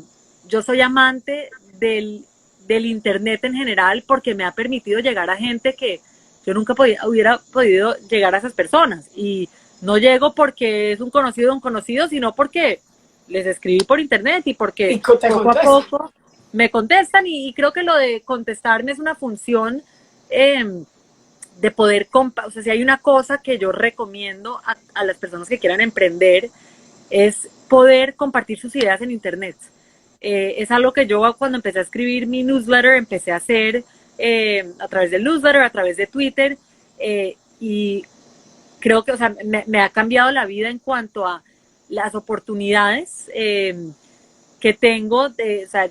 yo soy amante del Internet en general porque me ha permitido llegar a gente que yo nunca hubiera podido llegar a esas personas. Y no llego porque es un conocido de un conocido, sino porque les escribí por Internet y porque Y te poco a contesto. poco me contestan y creo que lo de contestarme es una función eh, de poder, o sea, si hay una cosa que yo recomiendo a las personas que quieran emprender es poder compartir sus ideas en Internet. Es algo que yo cuando empecé a escribir mi newsletter empecé a hacer a través del newsletter, a través de Twitter y creo que, o sea, me ha cambiado la vida en cuanto a las oportunidades que tengo, o sea,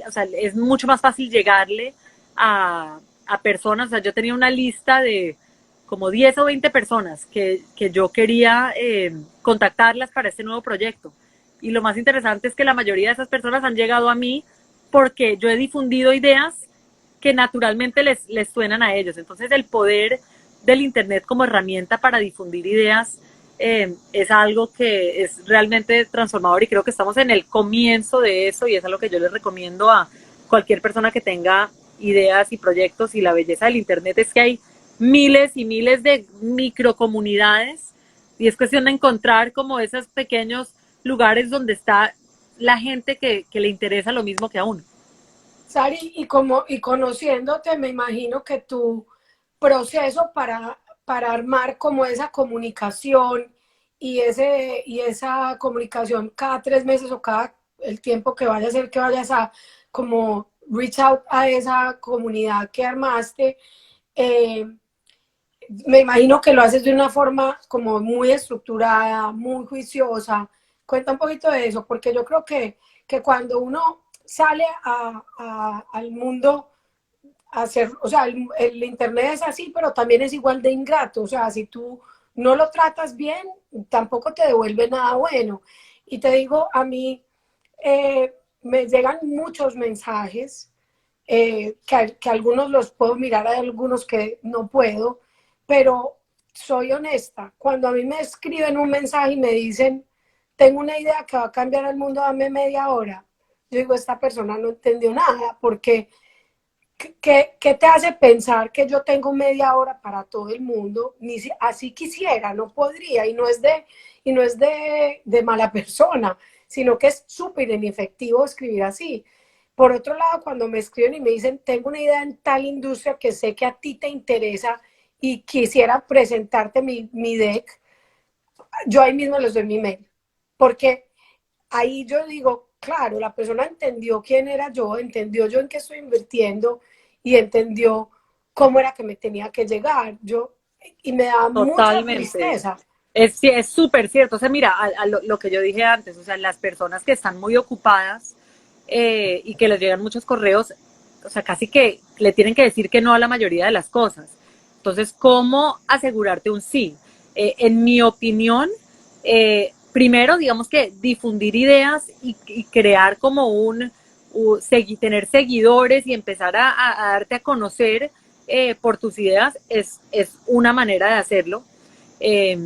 o sea, es mucho más fácil llegarle a personas, o sea, yo tenía una lista de como 10 o 20 personas que yo quería contactarlas para este nuevo proyecto. Y lo más interesante es que la mayoría de esas personas han llegado a mí porque yo he difundido ideas que naturalmente les suenan a ellos. Entonces el poder del Internet como herramienta para difundir ideas es algo que es realmente transformador y creo que estamos en el comienzo de eso y es algo que yo les recomiendo a cualquier persona que tenga ideas y proyectos y la belleza del Internet es que hay miles y miles de microcomunidades y es cuestión de encontrar como esos pequeños lugares donde está la gente que le interesa lo mismo que a uno. Sari, y conociéndote, me imagino que tu proceso para armar como esa comunicación y esa comunicación cada 3 meses o cada el tiempo que vaya a ser que vayas a como reach out a esa comunidad que armaste, eh, me imagino que lo haces de una forma como muy estructurada, muy juiciosa. cuenta un poquito de eso, porque yo creo que cuando uno sale al mundo a hacer, o sea, el Internet es así, pero también es igual de ingrato, o sea, si tú no lo tratas bien, tampoco te devuelve nada bueno. Y te digo, a mí me llegan muchos mensajes, que algunos los puedo mirar, hay algunos que no puedo, pero soy honesta, cuando a mí me escriben un mensaje y me dicen, tengo una idea que va a cambiar el mundo, dame media hora, yo digo, esta persona no entendió nada, porque ¿qué te hace pensar que yo tengo media hora para todo el mundo? Ni si, así quisiera, no podría, y no es de mala persona, sino que es súper inefectivo escribir así. Por otro lado, cuando me escriben y me dicen, tengo una idea en tal industria que sé que a ti te interesa y quisiera presentarte mi deck, yo ahí mismo les doy mi mail, porque ahí yo digo, claro, la persona entendió quién era yo, entendió yo en qué estoy invirtiendo y entendió cómo era que me tenía que llegar. Y me da mucha Totalmente. tristeza. Sí, es súper cierto. O sea, mira, lo que yo dije antes, o sea, las personas que están muy ocupadas y que les llegan muchos correos, o sea, casi que le tienen que decir que no a la mayoría de las cosas. Entonces, ¿cómo asegurarte un sí? En mi opinión, primero, digamos que difundir ideas y crear como tener seguidores y empezar a darte a conocer por tus ideas es una manera de hacerlo. Eh,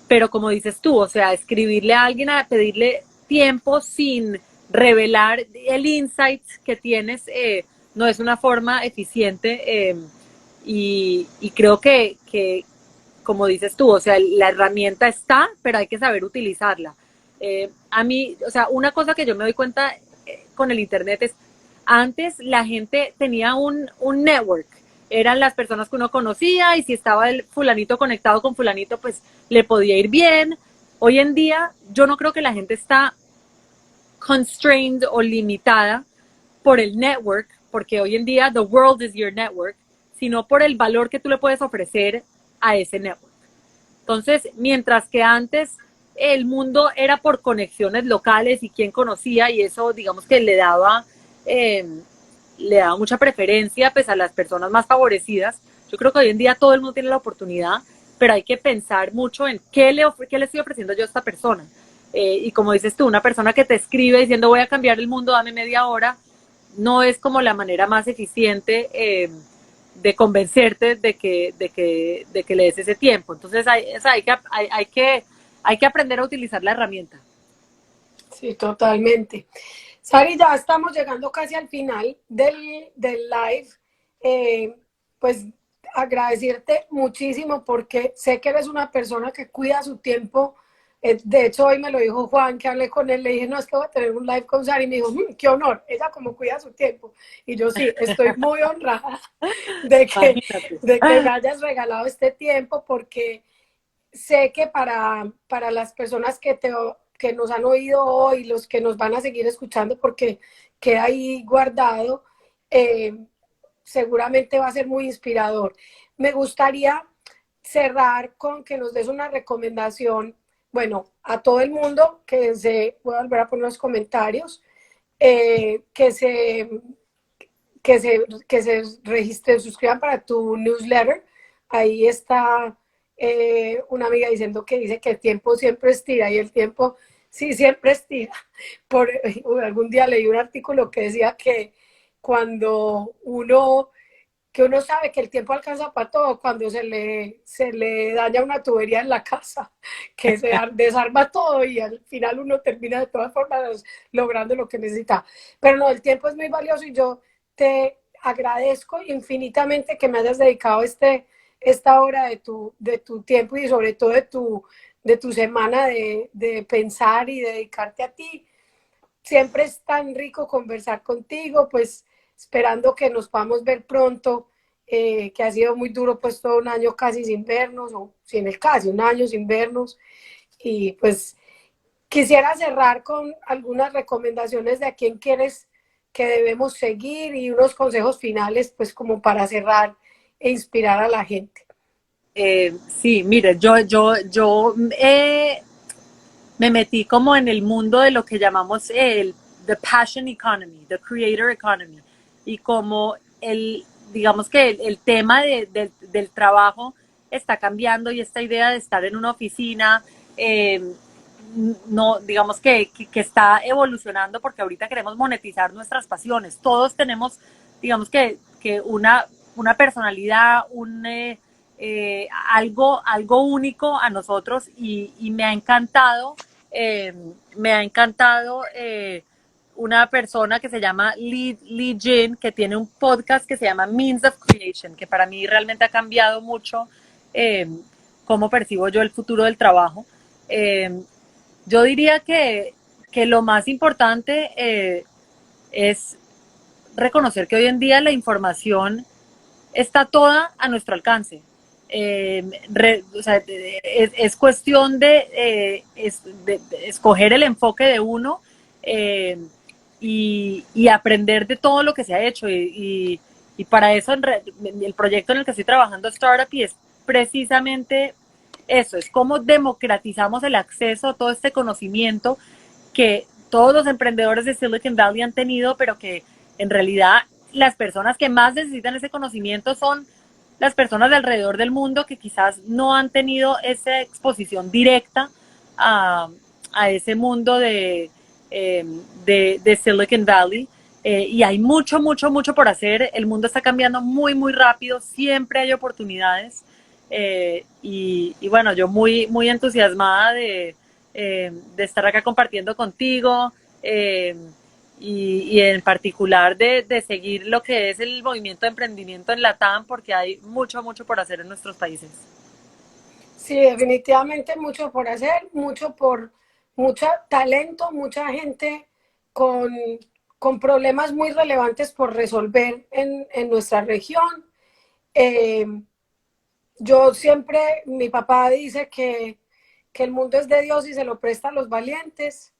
pero como dices tú, o sea, escribirle a alguien, a pedirle tiempo sin revelar el insight que tienes, no es una forma eficiente y creo como dices tú, o sea, la herramienta está, pero hay que saber utilizarla. A mí, o sea, una cosa que yo me doy cuenta con el Internet es, antes la gente tenía un network, eran las personas que uno conocía y si estaba el fulanito conectado con fulanito, pues le podía ir bien. Hoy en día yo no creo que la gente está constrained o limitada por el network, porque hoy en día the world is your network, sino por el valor que tú le puedes ofrecer a ese network. Entonces, mientras que antes el mundo era por conexiones locales y quién conocía y eso digamos que le daba mucha preferencia pues, a las personas más favorecidas. Yo creo que hoy en día todo el mundo tiene la oportunidad, pero hay que pensar mucho en qué le estoy ofreciendo yo a esta persona. Y como dices tú, una persona que te escribe diciendo voy a cambiar el mundo, dame media hora, no es como la manera más eficiente de convencerte de que le des ese tiempo. Entonces hay que aprender a utilizar la herramienta. Sí, totalmente. Sari, ya estamos llegando casi al final del live. Eh, pues agradecerte muchísimo porque sé que eres una persona que cuida su tiempo. De hecho, hoy me lo dijo Juan, que hablé con él, le dije, no, es que voy a tener un live con Sari, y me dijo, qué honor, ella como cuida su tiempo. Y yo sí, estoy muy honrada de que, Imagínate. de que me hayas regalado este tiempo porque sé que para las personas que nos han oído hoy, los que nos van a seguir escuchando, porque queda ahí guardado, seguramente va a ser muy inspirador. Me gustaría cerrar con que nos des una recomendación, bueno, a todo el mundo, voy a volver a poner los comentarios, eh, que se, que se registren, suscriban para tu newsletter. Ahí está una amiga diciendo que dice que el tiempo siempre estira y el tiempo sí siempre estira. Algún día leí un artículo que decía que cuando que uno sabe que el tiempo alcanza para todo, cuando se le daña una tubería en la casa, que se desarma todo y al final uno termina de todas formas logrando lo que necesita. Pero no, el tiempo es muy valioso y yo te agradezco infinitamente que me hayas dedicado esta hora de tu tiempo y sobre todo de tu semana de pensar y dedicarte a ti. Siempre es tan rico conversar contigo, pues esperando que nos podamos ver pronto, que ha sido muy duro pues todo un año casi sin vernos, o sin el casi un año sin vernos. Y pues quisiera cerrar con algunas recomendaciones de a quién quieres que debemos seguir y unos consejos finales pues como para cerrar e inspirar a la gente. Sí, mire, yo me metí como en el mundo de lo que llamamos the passion economy, the creator economy, y como digamos que el tema del trabajo está cambiando y esta idea de estar en una oficina, no, digamos que está evolucionando porque ahorita queremos monetizar nuestras pasiones. Todos tenemos, digamos que una personalidad, algo único a nosotros y me ha encantado una persona que se llama Lee Jin, que tiene un podcast que se llama Means of Creation, que para mí realmente ha cambiado mucho eh, cómo percibo yo el futuro del trabajo. Yo diría que lo más importante es reconocer que hoy en día la información está toda a nuestro alcance. O sea, es cuestión de escoger el enfoque de uno y aprender de todo lo que se ha hecho. Y para eso el proyecto en el que estoy trabajando, Startup, y es precisamente eso, es cómo democratizamos el acceso a todo este conocimiento que todos los emprendedores de Silicon Valley han tenido, pero que en realidad las personas que más necesitan ese conocimiento son las personas de alrededor del mundo que quizás no han tenido esa exposición directa a ese mundo de Silicon Valley. Y hay mucho, mucho, mucho por hacer. El mundo está cambiando muy, muy rápido. Siempre hay oportunidades. Y bueno, yo muy, muy entusiasmada de estar acá compartiendo contigo. Y en particular de seguir lo que es el movimiento de emprendimiento en Latam, porque hay mucho, mucho por hacer en nuestros países. Sí, definitivamente mucho por hacer, mucho talento, mucha gente con, con problemas muy relevantes por resolver en nuestra región. Eh, yo siempre, mi papá dice que el mundo es de Dios y se lo presta a los valientes.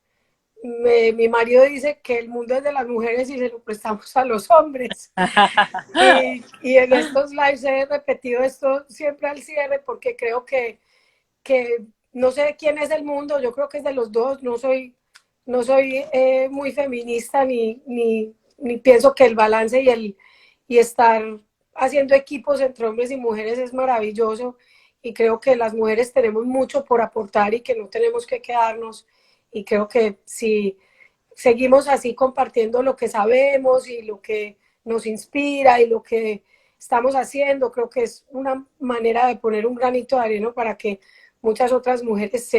Mi marido dice que el mundo es de las mujeres y se lo prestamos a los hombres. Y en estos lives he repetido esto siempre al cierre porque creo que no sé quién es el mundo, yo creo que es de los dos, no soy muy feminista ni pienso que el balance y estar haciendo equipos entre hombres y mujeres es maravilloso y creo que las mujeres tenemos mucho por aportar y que no tenemos que quedarnos y creo que si seguimos así compartiendo lo que sabemos y lo que nos inspira y lo que estamos haciendo, creo que es una manera de poner un granito de arena para que muchas otras mujeres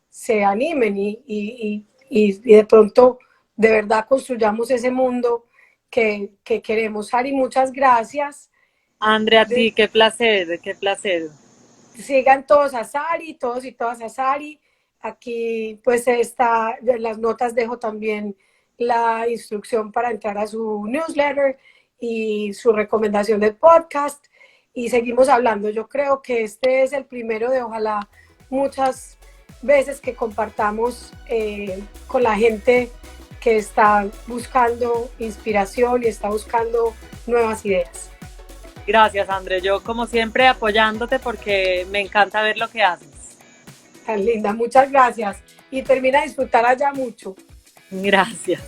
se animen y de pronto de verdad construyamos ese mundo que queremos. Ari, muchas gracias. Andrea, a ti, qué placer, qué placer. Sigan todos a Sari, todos y todas a Sari. Aquí pues está, en las notas dejo también la instrucción para entrar a su newsletter y su recomendación del podcast y seguimos hablando. Yo creo que este es el primero de ojalá muchas veces que compartamos con la gente que está buscando inspiración y está buscando nuevas ideas. Gracias, André. Yo, como siempre, apoyándote porque me encanta ver lo que haces. Tan linda, muchas gracias. Y termina de disfrutar allá mucho. Gracias.